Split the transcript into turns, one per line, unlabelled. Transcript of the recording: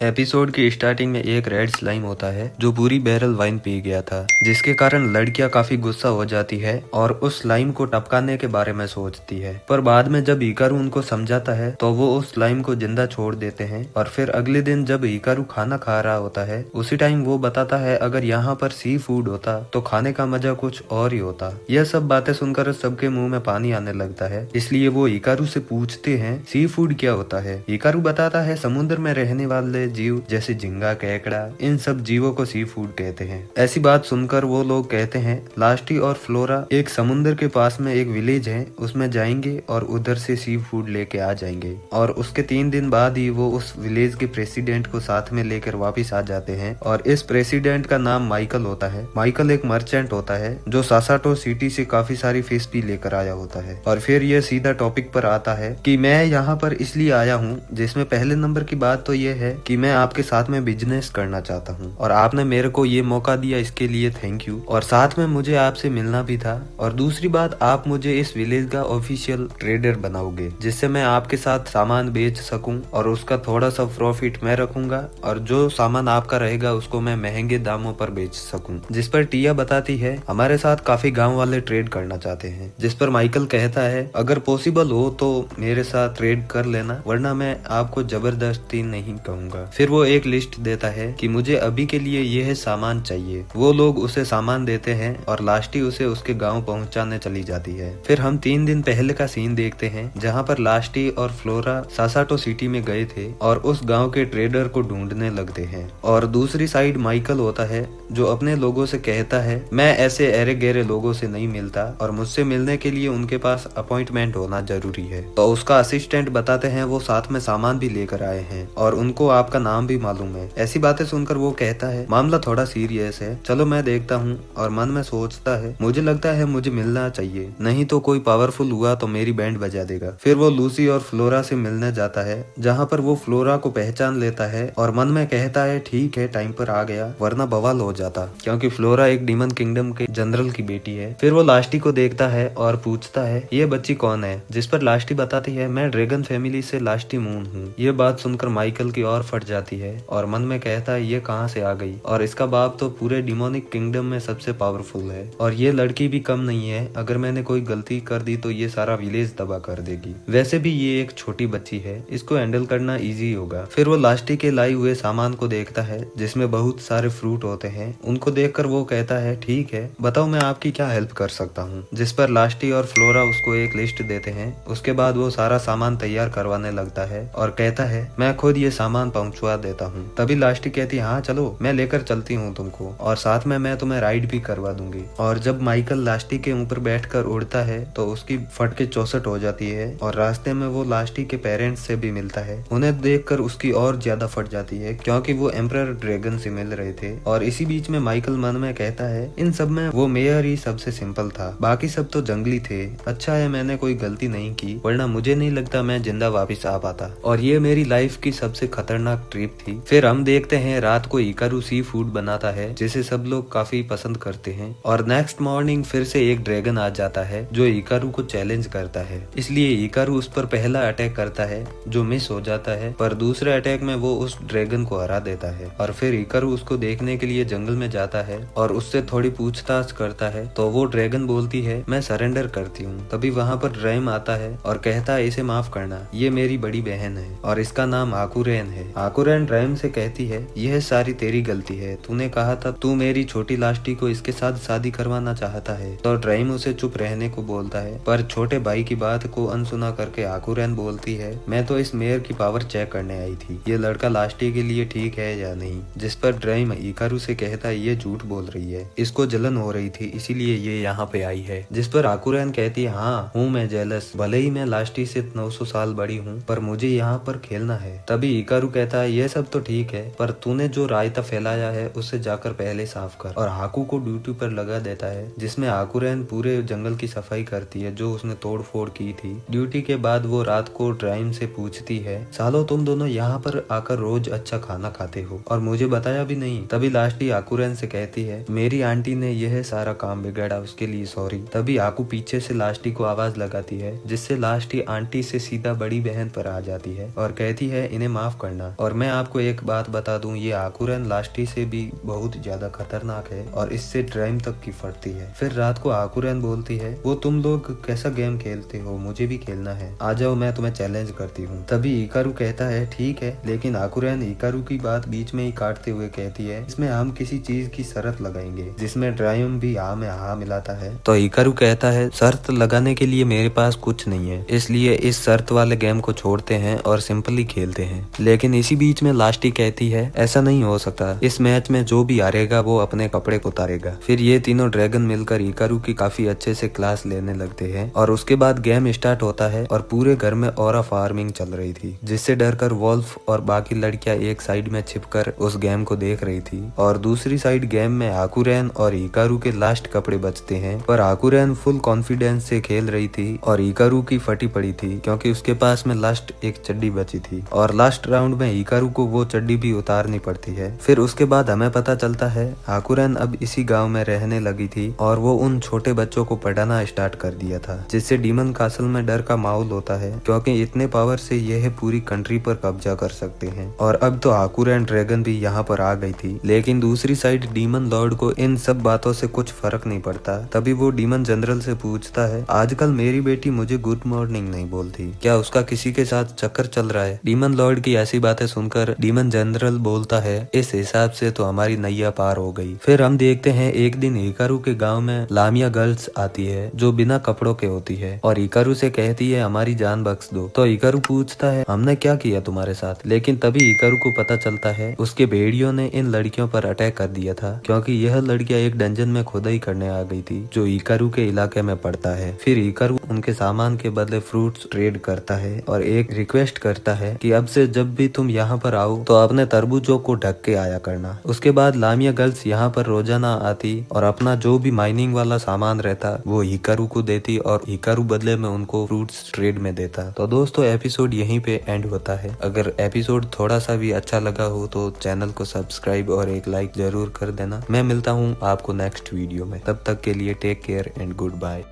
Episode की starting में एक रेड स्लाइम होता है जो पूरी बैरल वाइन पी गया था, जिसके कारण लड़कियां काफी गुस्सा हो जाती है और उस स्लाइम को टपकाने के बारे में सोचती है। पर बाद में जब हिकारू उनको समझाता है तो वो उस स्लाइम को जिंदा छोड़ देते हैं। और फिर अगले दिन जब हिकारू खाना खा रहा होता है उसी टाइम वो बताता है अगर यहाँ पर सी फूड होता तो खाने का मजा कुछ और ही होता। यह सब बातें सुनकर सबके मुंह में पानी आने लगता है, इसलिए वो हिकारू से पूछते हैं सी फूड क्या होता है। हिकारू बताता है समुद्र में रहने वाले जीव जैसे झींगा, केकड़ा, इन सब जीवों को सी फूड कहते हैं। ऐसी बात सुनकर वो लोग कहते हैं लास्टी और फ्लोरा एक समुद्र के पास में एक विलेज है, उसमें जाएंगे और उधर से सी फूड लेके आ जाएंगे। और उसके 3 दिन बाद ही वो उस विलेज के प्रेसिडेंट को साथ में लेकर वापिस आ जाते हैं। और इस प्रेसिडेंट का नाम माइकल होता है। माइकल एक मर्चेंट होता है जो सासाटो सिटी से काफी सारी फिश भी लेकर आया होता है। और फिर ये सीधा टॉपिक पर आता है कि मैं यहाँ पर इसलिए आया हूँ, जिसमें पहले नंबर की बात तो ये है कि मैं आपके साथ में बिजनेस करना चाहता हूँ और आपने मेरे को ये मौका दिया, इसके लिए थैंक यू। और साथ में मुझे आपसे मिलना भी था। और दूसरी बात, आप मुझे इस विलेज का ऑफिशियल ट्रेडर बनाओगे जिससे मैं आपके साथ सामान बेच सकूं और उसका थोड़ा सा प्रॉफिट मैं रखूंगा और जो सामान आपका रहेगा उसको मैं महंगे दामों पर बेच सकूं। जिस पर टिया बताती है हमारे साथ काफी गाँव वाले ट्रेड करना चाहते हैं। जिस पर माइकल कहता है अगर पॉसिबल हो तो मेरे साथ ट्रेड कर लेना, वरना मैं आपको जबरदस्ती नहीं कहूंगा। फिर वो एक लिस्ट देता है कि मुझे अभी के लिए यह सामान चाहिए। वो लोग उसे सामान देते हैं और लास्टी उसे उसके गांव पहुंचाने चली जाती है। फिर हम 3 दिन पहले का सीन देखते हैं जहां पर लास्टी और फ्लोरा सासाटो सिटी में गए थे और उस गांव के ट्रेडर को ढूंढने लगते हैं। और दूसरी साइड माइकल होता है जो अपने लोगों से कहता है मैं ऐसे अरे गहरे लोगों से नहीं मिलता और मुझसे मिलने के लिए उनके पास अपॉइंटमेंट होना जरूरी है। तो उसका असिस्टेंट बताते हैं वो साथ में सामान भी लेकर आए हैं और उनको आपका नाम भी मालूम है। ऐसी बातें सुनकर वो कहता है मामला थोड़ा सीरियस है, चलो मैं देखता हूँ। और मन में सोचता है मुझे लगता है मुझे मिलना चाहिए, नहीं तो कोई पावरफुल हुआ तो मेरी बैंड बजा देगा। फिर वो लूसी और फ्लोरा से मिलने जाता है जहाँ पर वो फ्लोरा को पहचान लेता है और मन में कहता है ठीक है टाइम पर आ गया, वरना बवाल हो जाता, क्योंकि फ्लोरा एक डीमन किंगडम के जनरल की बेटी है। फिर वो लास्टी को देखता है और पूछता है ये बच्ची कौन है, जिस पर लास्टी बताती है मैं ड्रैगन फैमिली से लास्टी मून हूँ। ये बात सुनकर माइकल की और फट जाती है और मन में कहता है ये कहाँ से आ गई, और इसका बाप तो पूरे डिमोनिक किंगडम में सबसे पावरफुल है और ये लड़की भी कम नहीं है, अगर मैंने कोई गलती कर दी तो ये सारा विलेज तबाह कर देगी। वैसे भी ये एक छोटी बच्ची है, इसको हैंडल करना इजी होगा। फिर वो लास्टी के लाई हुए सामान को देखता है जिसमें बहुत सारे फ्रूट होते हैं। उनको देखकर वो कहता है ठीक है बताओ मैं आपकी क्या हेल्प कर सकता हूँ। जिस पर लास्टी और फ्लोरा उसको एक लिस्ट देते हैं। उसके बाद वो सारा सामान तैयार करवाने लगता है और कहता है मैं खुद ये सामान पहुंचवा देता हूँ। तभी लास्टी कहती है हाँ चलो मैं लेकर चलती हूँ तुमको, और साथ में मैं तुम्हें राइड भी करवा दूंगी। और जब माइकल लास्टी के ऊपर बैठकर उड़ता है तो उसकी फट के चौसट हो जाती है और रास्ते में वो लास्टी के पेरेंट्स से भी मिलता है। उन्हें देखकर उसकी और ज्यादा फट जाती है क्योंकि वो एम्परर ड्रैगन से मिल रहे थे। और इसी बीच में माइकल मन में कहता है इन सब में वो मेयर ही सबसे सिंपल था, बाकी सब तो जंगली थे। अच्छा है मैंने कोई गलती नहीं की, वरना मुझे नहीं लगता मैं जिंदा वापिस आ पाता, और ये मेरी लाइफ की सबसे खतरनाक ट्रिप थी। फिर हम देखते हैं रात को हिकारू सी फूड बनाता है जिसे सब लोग काफी पसंद करते हैं। और नेक्स्ट मॉर्निंग फिर से एक ड्रैगन आ जाता है जो हिकारू को चैलेंज करता है, इसलिए हिकारू उस पर पहला अटैक करता है जो मिस हो जाता है, पर दूसरे अटैक में वो उस ड्रैगन को हरा देता है। और फिर हिकारू उसको देखने के लिए जंगल में जाता है और उससे थोड़ी पूछताछ करता है तो वो ड्रैगन बोलती है मैं सरेंडर करती हूँ। तभी वहाँ पर ड्रैम आता है और कहता है इसे माफ करना, ये मेरी बड़ी बहन है और इसका नाम आकुरैन है। आकुरैन ड्रैम से कहती है यह सारी तेरी गलती है, तूने कहा था तू मेरी छोटी लास्टी को इसके साथ शादी करवाना चाहता है। तो ड्रैम उसे चुप रहने को बोलता है, पर छोटे भाई की बात को अनसुना करके आकुरैन बोलती है मैं तो इस मेयर की पावर चेक करने आई थी, ये लड़का लास्टी के लिए ठीक है या नहीं। जिस पर ड्रैम हिकारू से कहता है ये झूठ बोल रही है, इसको जलन हो रही थी इसीलिए ये यहाँ पे आई है। जिस पर आकुरैन कहती है हाँ हूँ मैं जेलस, भले ही मैं लास्टी से 900 साल बड़ी हूँ पर मुझे यहाँ पर खेलना है। तभी हिकारू कहता है ये सब तो ठीक है पर तूने जो रायता फैलाया है उसे जाकर पहले साफ कर, और हाकू को ड्यूटी पर लगा देता है। जिसमें आकुरैन पूरे जंगल की सफाई करती है जो उसने तोड़ फोड़ की थी। ड्यूटी के बाद वो रात को ड्राइम से पूछती है सालो तुम दोनों यहाँ पर आकर रोज अच्छा खाना खाते हो और मुझे बताया भी नहीं। तभी लास्टी आकुरैन से कहती है मेरी आंटी ने यह सारा काम बिगाड़ा, उसके लिए सॉरी। तभी आकू पीछे से लास्टी को आवाज लगाती है जिससे लास्टी आंटी से सीधा बड़ी बहन पर आ जाती है और कहती है इन्हें माफ करना और और मैं आपको एक बात बता दूं, ये आकुरन लास्टी से भी बहुत ज्यादा खतरनाक है और इससे ड्राइम तक की फटती है। फिर रात को आकुरन बोलती है, वो तुम लोग कैसा गेम खेलते हो, मुझे भी खेलना है, आ जाओ मैं तुम्हें चैलेंज करती हूँ। तभी हिकारू कहता है ठीक है, लेकिन आकुरन हिकारू की बात बीच में ही काटते हुए कहती है, इसमें हम किसी चीज की शर्त लगाएंगे, जिसमें ड्राइम भी हाँ में हाँ मिलाता है। तो हिकारू कहता है शर्त लगाने के लिए मेरे पास कुछ नहीं है, इसलिए इस शर्त वाले गेम को छोड़ते हैं और सिंपली खेलते हैं। लेकिन इसी बीच में लास्टी कहती है ऐसा नहीं हो सकता, इस मैच में जो भी हारेगा वो अपने कपड़े को उतारेगा। फिर ये तीनों ड्रैगन मिलकर हिकारू की काफी अच्छे से क्लास लेने लगते हैं और उसके बाद गेम स्टार्ट होता है और पूरे घर में ऑरा फार्मिंग चल रही थी, जिससे डरकर वोल्फ और बाकी लड़कियां एक साइड में छिपकर उस गेम को देख रही थी और दूसरी साइड गेम में हाकुरेन और हिकारू के लास्ट कपड़े बचते हैं। पर हाकुरेन फुल कॉन्फिडेंस से खेल रही थी और हिकारू की फटी पड़ी थी क्योंकि उसके पास में लास्ट एक चड्डी बची थी और लास्ट राउंड में हिकारू को वो चड्डी भी उतारनी पड़ती है। फिर उसके बाद हमें पता चलता है हाकुरेन अब इसी गांव में रहने लगी थी और वो उन छोटे बच्चों को पढ़ाना स्टार्ट कर दिया था, जिससे डीमन कासल में डर का माहौल होता है क्योंकि इतने पावर से यह पूरी कंट्री पर कब्जा कर सकते हैं। और अब तो हाकुरेन ड्रैगन भी यहाँ पर आ गई थी, लेकिन दूसरी साइड डीमन लॉर्ड को इन सब बातों से कुछ फर्क नहीं पड़ता। तभी वो डीमन जनरल से पूछता है, आजकल मेरी बेटी मुझे गुड मॉर्निंग नहीं बोलती, क्या उसका किसी के साथ चक्कर चल रहा है? डीमन लॉर्ड की ऐसी बातें सुनकर डीमन जनरल बोलता है, इस हिसाब से तो हमारी नैया पार हो गई। फिर हम देखते हैं एक दिन हिकारू के गांव में लामिया गर्ल्स आती है जो बिना कपड़ों के होती है और हिकारू से कहती है हमारी जान बख्श दो। तो हिकारू पूछता है हमने क्या किया तुम्हारे साथ? लेकिन तभी हिकारू को पता चलता है उसके भेड़ियों ने इन लड़कियों पर अटैक कर दिया था क्योंकि यह लड़कियां एक डंजन में खुदाई करने आ गई थी जो हिकारू के इलाके में पड़ता है। फिर हिकारू उनके सामान के बदले फ्रूट्स ट्रेड करता है और एक रिक्वेस्ट करता है कि अब से जब भी तुम यहाँ पर आओ तो अपने तरबूजों को ढक के आया करना। उसके बाद लामिया गर्ल्स यहाँ पर रोजाना आती और अपना जो भी माइनिंग वाला सामान रहता वो हिकारू को देती और हिकारू बदले में उनको फ्रूट्स ट्रेड में देता। तो दोस्तों एपिसोड यहीं पे एंड होता है। अगर एपिसोड थोड़ा सा भी अच्छा लगा हो तो चैनल को सब्सक्राइब और एक लाइक जरूर कर देना। मैं मिलता हूँ आपको नेक्स्ट वीडियो में, तब तक के लिए take care and good bye.